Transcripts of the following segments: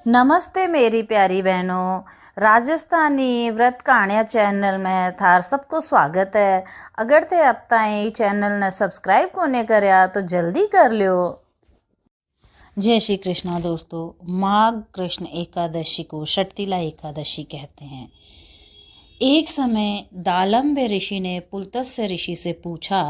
नमस्ते मेरी प्यारी बहनों, राजस्थानी व्रत कहानियाँ चैनल में थार सबको स्वागत है। अगर थे अब ताईं चैनल ने सब्सक्राइब कोने करया तो जल्दी कर लियो। जय श्री कृष्णा दोस्तों। माघ कृष्ण एकादशी को षटतिला एकादशी कहते हैं। एक समय दालम्ब ऋषि ने पुलत्स्य ऋषि से पूछा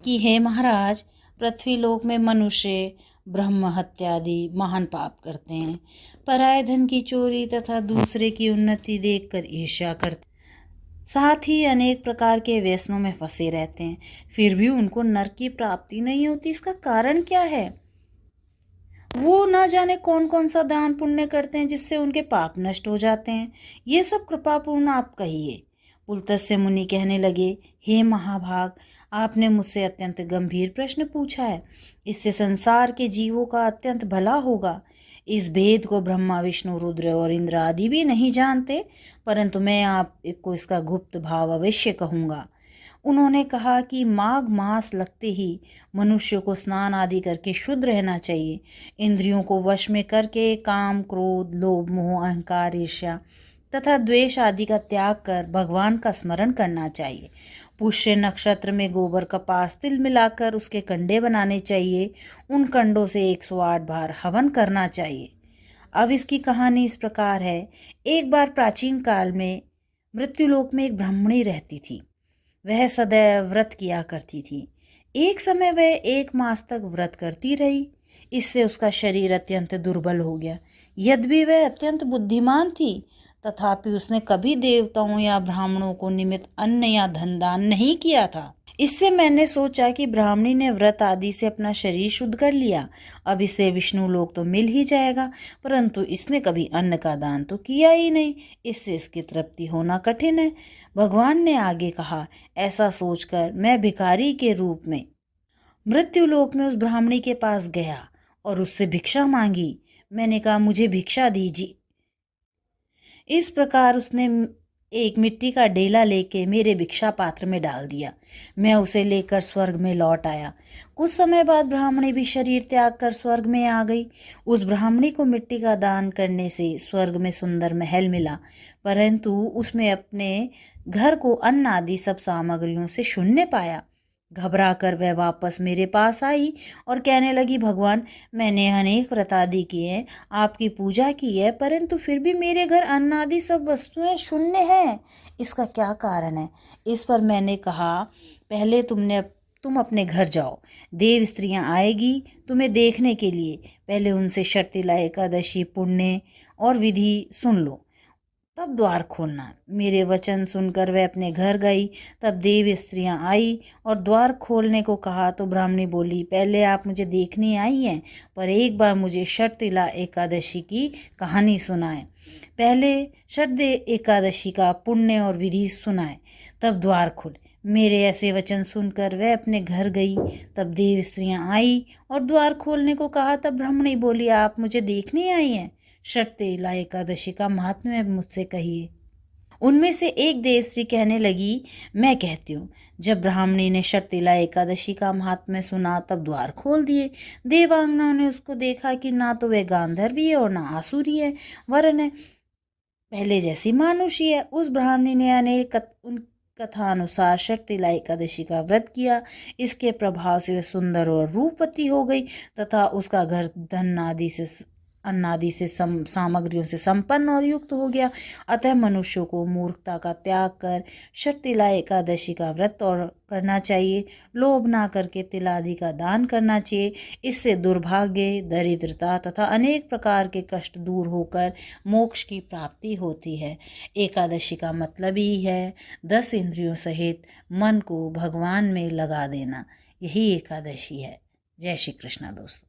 कि हे महाराज, पृथ्वीलोक में मनुष्य ब्रह्म हत्या आदि महान पाप करते हैं, पराये धन की चोरी तथा दूसरे की उन्नति देखकर ईर्ष्या करते, साथ ही अनेक प्रकार के व्यसनों में फंसे रहते हैं, फिर भी उनको नरक की प्राप्ति नहीं होती। इसका कारण क्या है? वो ना जाने कौन कौन सा दान पुण्य करते हैं जिससे उनके पाप नष्ट हो जाते हैं। ये सब कृपापूर्ण आप कहिए। पुलत्स्य मुनि कहने लगे, हे महाभाग, आपने मुझसे अत्यंत गंभीर प्रश्न पूछा है। इससे संसार के जीवों का अत्यंत भला होगा। इस भेद को ब्रह्मा, विष्णु, रुद्र और इंद्र आदि भी नहीं जानते, परंतु मैं आपको इसका गुप्त भाव अवश्य कहूँगा। उन्होंने कहा कि माघ मास लगते ही मनुष्य को स्नान आदि करके शुद्ध रहना चाहिए। इंद्रियों को वश में करके काम, क्रोध, लोभ, मोह, अहंकार, ईर्ष्या तथा द्वेष आदि का त्याग कर भगवान का स्मरण करना चाहिए। पुष्य नक्षत्र में गोबर, कपास, तिल मिलाकर उसके कंडे बनाने चाहिए। उन कंडों से 108 बार हवन करना चाहिए। अब इसकी कहानी इस प्रकार है। एक बार प्राचीन काल में मृत्युलोक में एक ब्राह्मणी रहती थी। वह सदैव व्रत किया करती थी। एक समय वह 1 मास तक व्रत करती रही। इससे उसका शरीर अत्यंत दुर्बल हो गया। यद्यपि वह अत्यंत बुद्धिमान थी, तथापि उसने कभी देवताओं या ब्राह्मणों को निमित्त अन्न या धन दान नहीं किया था। इससे मैंने सोचा कि ब्राह्मणी ने व्रत आदि से अपना शरीर शुद्ध कर लिया, अब इसे विष्णु लोक तो मिल ही जाएगा, परंतु इसने कभी अन्न का दान तो किया ही नहीं, इससे इसकी तृप्ति होना कठिन है। भगवान ने आगे कहा, ऐसा सोचकर मैं भिखारी के रूप में मृत्युलोक में उस ब्राह्मणी के पास गया और उससे भिक्षा मांगी। मैंने कहा, मुझे भिक्षा दीजिए। इस प्रकार उसने एक मिट्टी का डेला लेके मेरे भिक्षा पात्र में डाल दिया। मैं उसे लेकर स्वर्ग में लौट आया। कुछ समय बाद ब्राह्मणी भी शरीर त्याग कर स्वर्ग में आ गई। उस ब्राह्मणी को मिट्टी का दान करने से स्वर्ग में सुंदर महल मिला, परंतु उसमें अपने घर को अन्न आदि सब सामग्रियों से शून्य पाया। घबरा कर वह वापस मेरे पास आई और कहने लगी, भगवान, मैंने अनेक व्रत आदि किए हैं, आपकी पूजा की है, परंतु फिर भी मेरे घर अन्न आदि सब वस्तुएं शून्य हैं। इसका क्या कारण है? इस पर मैंने कहा, पहले तुम अपने घर जाओ। देव स्त्रियां आएगी तुम्हें देखने के लिए। पहले उनसे षटतिला एकादशी पुण्य और विधि सुन लो, तब द्वार खोलना। मेरे वचन सुनकर वह अपने घर गई। तब देव स्त्रियां आई और द्वार खोलने को कहा तो ब्राह्मणी बोली, पहले आप मुझे देखने आई हैं, पर एक बार मुझे षटतिला एकादशी की कहानी सुनाएं। पहले षट एकादशी का पुण्य और विधि सुनाएं, तब द्वार खुले। मेरे ऐसे वचन सुनकर वह अपने घर गई। तब देव स्त्रियां आई और द्वार खोलने को कहा। तब ब्राह्मणी बोली, आप मुझे देखने आई हैं, षटतिला एकादशी का महात्म्य मुझसे कहिए। उनमें से एक देवस्त्री कहने लगी, मैं कहती हूँ। जब ब्राह्मणी ने षटतिला एकादशी का महात्म्य सुना तब द्वार खोल दिए। देवांगनाओं ने उसको देखा कि ना तो वह गांधर्वी है और ना आसुरी है, वरन है पहले जैसी मानुषी है। उस ब्राह्मणी ने अनेक कथानुसार षटतिला एकादशी का व्रत किया। इसके प्रभाव से वह सुंदर और रूपवती हो गई तथा उसका घर अन्न आदि से सामग्रियों से संपन्न और युक्त हो गया। अतः मनुष्यों को मूर्खता का त्याग कर षटतिला एकादशी का व्रत और करना चाहिए। लोभ ना करके तिलादि का दान करना चाहिए। इससे दुर्भाग्य, दरिद्रता तथा अनेक प्रकार के कष्ट दूर होकर मोक्ष की प्राप्ति होती है। एकादशी का मतलब ही है 10 इंद्रियों सहित मन को भगवान में लगा देना। यही एकादशी है। जय श्री कृष्णा दोस्तों।